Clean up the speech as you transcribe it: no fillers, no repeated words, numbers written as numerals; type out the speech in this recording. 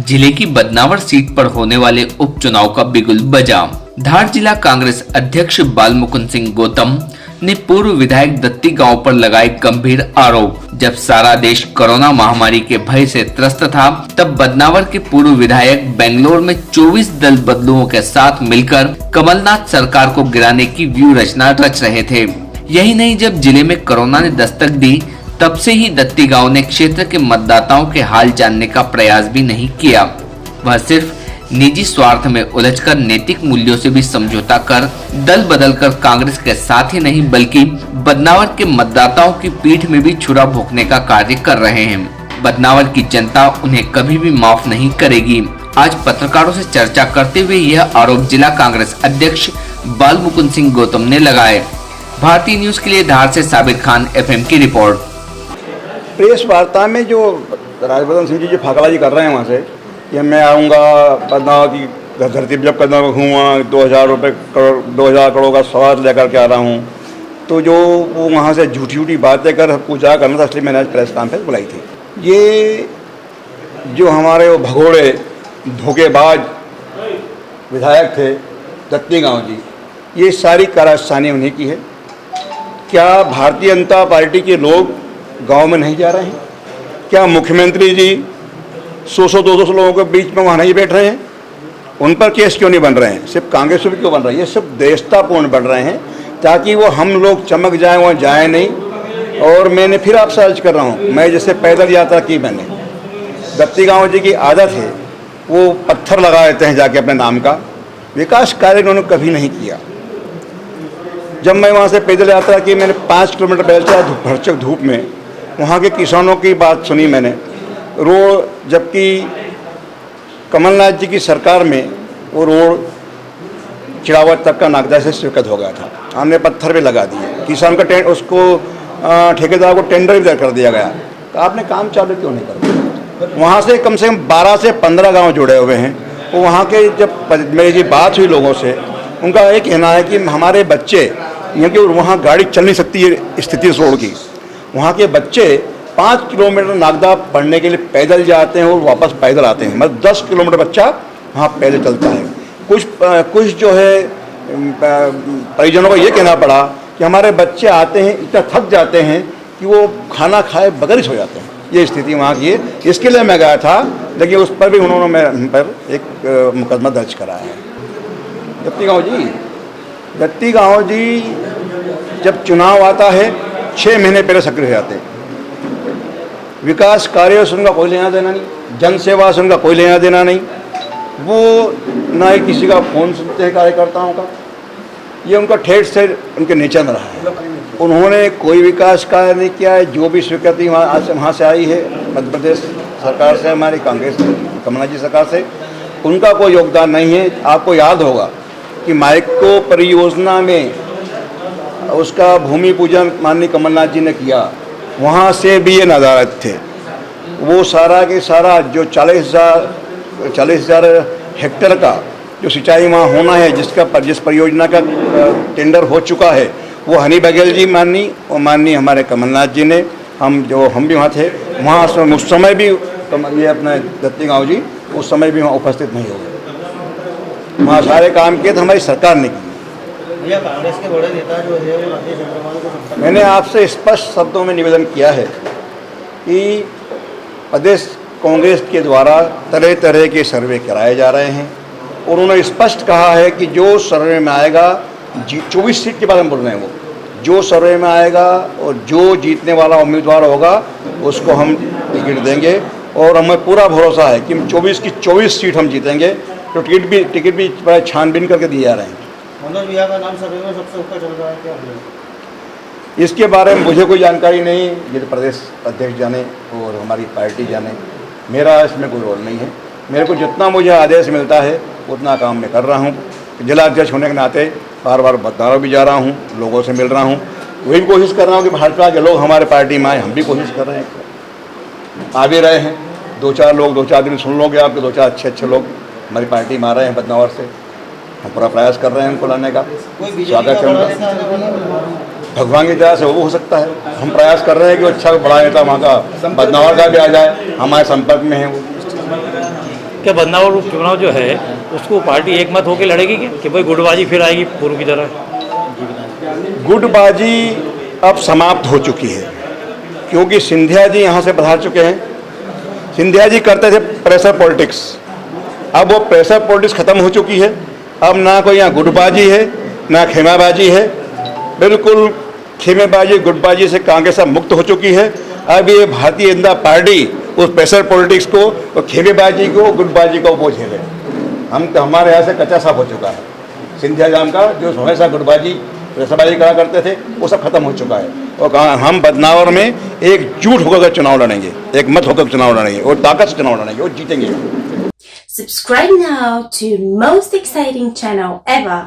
जिले की बदनावर सीट पर होने वाले उपचुनाव का बिगुल बजा। धार जिला कांग्रेस अध्यक्ष बालमुकुंद सिंह गौतम ने पूर्व विधायक दत्ती गांव पर लगाए गंभीर आरोप। जब सारा देश कोरोना महामारी के भय से त्रस्त था, तब बदनावर के पूर्व विधायक बेंगलोर में 24 दल बदलुओं के साथ मिलकर कमलनाथ सरकार को गिराने की व्यूह रचना रच रहे थे। यही नहीं, जब जिले में कोरोना ने दस्तक दी, तब से ही दत्ती गांव ने क्षेत्र के मतदाताओं के हाल जानने का प्रयास भी नहीं किया। वह सिर्फ निजी स्वार्थ में उलझकर नैतिक मूल्यों से भी समझौता कर दल बदलकर कांग्रेस के साथ ही नहीं बल्कि बदनावर के मतदाताओं की पीठ में भी छुरा भोंकने का कार्य कर रहे हैं। बदनावर की जनता उन्हें कभी भी माफ नहीं करेगी। आज पत्रकारों से चर्चा करते हुए यह आरोप जिला कांग्रेस अध्यक्ष बालमुकुंद सिंह गौतम ने लगाए। भारतीय न्यूज के लिए धार से साबिर खान एफएम की रिपोर्ट। प्रेस वार्ता में जो राजवर्धन सिंह जी जो फाकाबाजी कर रहे हैं वहाँ से कि मैं आऊँगा बदनावर की धरती पर, जब कदम रखूँगा 2000 करोड़ का सवाल लेकर के आ रहा हूँ, तो जो वो वहाँ से झूठी झूठी बातें कर पूजा करना था, इसलिए मैंने आज प्रेस कॉन्फ्रेंस बुलाई थी। ये जो हमारे वो भगोड़े धोखेबाज विधायक थे दत्ती गाँव जी, ये सारी कारस्तानी उन्हीं की है। क्या भारतीय जनता पार्टी के लोग गांव में नहीं जा रहे हैं? क्या मुख्यमंत्री जी 100-200 लोगों के बीच में वहाँ नहीं बैठ रहे हैं? उन पर केस क्यों नहीं बन रहे हैं? सिर्फ कांग्रेस पर क्यों बन रहे हैं? ये सब देशतापूर्ण बन रहे हैं ताकि वो हम लोग चमक जाएं, वहाँ जाए नहीं। और मैंने फिर आपसे अर्ज कर रहा हूँ, मैं जैसे पैदल यात्रा की, मैंने दत्ती गाँव जी की आदत है, वो पत्थर लगा देते हैं जाके अपने नाम का। विकास कार्य उन्होंने कभी नहीं किया। जब मैं वहाँ से पैदल यात्रा की, मैंने 5 किलोमीटर पैदल चला भरचक धूप में, वहाँ के किसानों की बात सुनी मैंने। रोड, जबकि कमलनाथ जी की सरकार में वो रोड चिड़ावत तक का नागदा से स्वीकृत हो गया था। हमने पत्थर भी लगा दिए, किसान का उसको ठेकेदार को टेंडर भी कर दिया गया। तो आपने काम चालू क्यों नहीं कर? वहाँ से कम 12 से 15 गाँव जुड़े हुए हैं। तो वहाँ के जब मेरी बात हुई लोगों से, उनका एक कहना है कि हमारे बच्चे, क्योंकि वहाँ गाड़ी चल नहीं सकती है स्थिति रोड की, वहाँ के बच्चे 5 किलोमीटर नागदा पढ़ने के लिए पैदल जाते हैं और वापस पैदल आते हैं। मतलब 10 किलोमीटर बच्चा वहाँ पैदल चलता है। कुछ जो है परिजनों को ये कहना पड़ा कि हमारे बच्चे आते हैं, इतना थक जाते हैं कि वो खाना खाए बगैर ही सो जाते हैं। ये स्थिति वहाँ की है। इसके लिए मैं गया था, लेकिन उस पर भी उन्होंने मेरे पर एक मुकदमा दर्ज कराया है। दत्ती गाँव जी जब चुनाव आता है 6 महीने पहले सक्रिय हो जाते हैं। विकास कार्यों से उनका कोई लेना देना नहीं, जन सेवा से उनका कोई लेना देना नहीं। वो ना ही किसी का फोन सुनते हैं कार्यकर्ताओं का। ये उनका ठेठ से उनके नेचर में रहा है। उन्होंने कोई विकास कार्य नहीं किया है। जो भी स्वीकृति वहाँ से आई है मध्य प्रदेश सरकार से, हमारी कांग्रेस कमलनाथ जी सरकार से, उनका कोई योगदान नहीं है। आपको याद होगा कि माइको परियोजना में उसका भूमि पूजन माननीय कमलनाथ जी ने किया, वहाँ से भी ये नदारत थे। वो सारा के सारा जो 40,000 हेक्टेयर का जो सिंचाई वहाँ होना है, जिस परियोजना का टेंडर हो चुका है, वो हनी बघेल जी माननीय हमारे कमलनाथ जी ने, हम भी वहाँ थे। वहाँ उस समय भी ये अपने दत्ती गाँव जी उस समय भी वहाँ उपस्थित नहीं हुए। वहाँ सारे काम किए तो हमारी सरकार ने किए। कांग्रेस के बड़े नेता जो है वो राजेश अग्रवाल को, मैंने आपसे स्पष्ट शब्दों में निवेदन किया है कि प्रदेश कांग्रेस के द्वारा तरह तरह के सर्वे कराए जा रहे हैं। और उन्होंने स्पष्ट कहा है कि जो सर्वे में आएगा, 24 सीट के बारे में बोल रहे हैं वो, जो सर्वे में आएगा और जो जीतने वाला उम्मीदवार होगा उसको हम टिकट देंगे। और हमें पूरा भरोसा है कि 24 की 24 सीट हम जीतेंगे। तो टिकट भी छानबीन करके दिए जा रहे हैं। मनोज विहार का नाम सर्वे में सबसे ऊपर चल रहा है, क्या? इसके बारे में मुझे कोई जानकारी नहीं। ये तो प्रदेश अध्यक्ष जाने और हमारी पार्टी जाने, मेरा इसमें कोई रोल नहीं है। मेरे को जितना मुझे आदेश मिलता है उतना काम मैं कर रहा हूँ। जिला अध्यक्ष होने के नाते बार बार बदनावर भी जा रहा हूँ, लोगों से मिल रहा हूँ, वही कोशिश कर रहा हूँ कि भाजपा के लोग हमारे पार्टी में आए। हम भी कोशिश कर रहे हैं, आ भी रहे हैं। 2-4 दिन सुन लोगे आपके, 2-4 अच्छे लोग हमारी पार्टी में आ रहे हैं बदनावर से। हम पूरा प्रयास कर रहे हैं उनको लाने का। स्वागत है उनका, भगवान की दया से वो हो सकता है। हम प्रयास कर रहे हैं कि अच्छा बड़ा नेता वहाँ का बदनावर का भी आ जाए, हमारे संपर्क में है वो। क्या बदनावर उपचुनाव जो है उसको पार्टी एक मत होकर लड़ेगी क्या कि भाई गुटबाजी फिर आएगी पूर्व की तरह? गुटबाजी अब समाप्त हो चुकी है, क्योंकि सिंधिया जी यहाँ से पधार चुके हैं। सिंधिया जी करते थे प्रेशर पॉलिटिक्स, अब वो प्रेशर पॉलिटिक्स खत्म हो चुकी है। अब ना कोई यहाँ गुटबाजी है ना खेमाबाजी है, बिल्कुल खेमेबाजी गुटबाजी से कांग्रेस अब मुक्त हो चुकी है। अब ये भारतीय जनता पार्टी उस प्रेशर पॉलिटिक्स को और खेमेबाजी को गुटबाजी को वो झेले। हम तो हमारे यहाँ से कच्चा साफ हो चुका है। सिंधिया जाम का जो हमेशा गुटबाजी प्रेशरबाजी करा करते थे वो सब खत्म हो चुका है। और हम बदनावर में एकजुट होकर चुनाव लड़ेंगे, एक मत होकर चुनाव लड़ेंगे और ताकत से चुनाव लड़ेंगे और जीतेंगे। Subscribe now to most exciting channel ever.